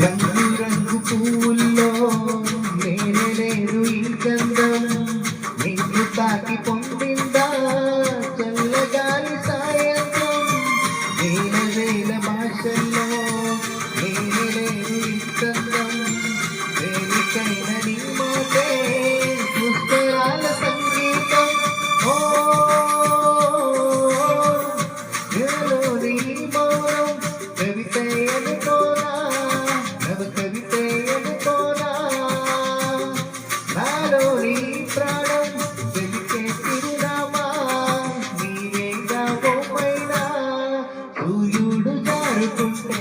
రంగు రంగు పూల్లో నేనే లేదు ఈ గంధం నీకు తాకి పొందిందా చల్లగాలి సాయంత్రం వేల వేల భాషల్లో నేనే లేదు ఈ గంధం వేలికైన నీ మాటే పుస్తకాల సంగీతం ఓ మౌనం కవితే అనుకోనా నవ కవితే అనుకోనా నాలోని ప్రాణం వెలికే తిరునామా నీవేగా ఓ పైన సూర్యుడు జారుకుంటే